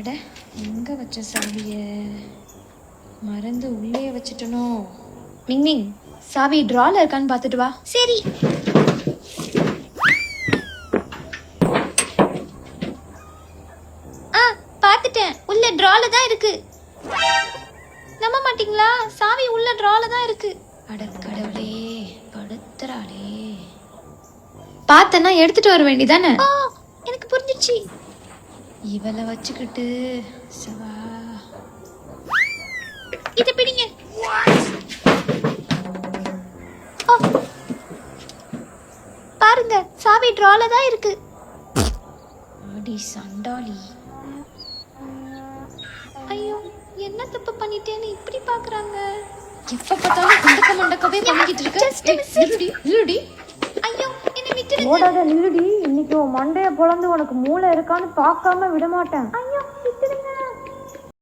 அட எங்க வச்ச சாவிய மறந்து உள்ளே வச்சிட்டனோ. மிங் மிங், சாவி டிரால இருக்கான்னு பார்த்துட்டு வா. சரி. பார்த்துட்டேன், உள்ள டிரால தான் இருக்கு. நம்ப மாட்டீங்களா? சாவி உள்ள டிரால தான் இருக்கு. அட கடவுளே, படுத்துறாளே. பார்த்தனா எடுத்துட்டு வர வேண்டியதானே. எனக்கு புரிஞ்சிச்சு. இவளை வச்சுக்கிட்டு சவா. இதை பிடிங்க. பாருங்க, சாவி டிரால தான் இருக்கு. அடி சண்டாளி. ஐயோ, என்ன தப்பு பண்ணிட்டேன்னு இப்படி பாக்குறாங்க. எப்ப பார்த்தாலும் குண்டக்க மண்டக்கவே பண்ணிக்கிட்டு இருக்க. ஐயோ, என்ன விட்டுடுங்க. ஓடாத நில்லுடி. இன்னைக்கு உன் மண்டைய பொளந்து உனக்கு மூளை இருக்கான்னு பார்க்காம விட மாட்டேன். ஐயோ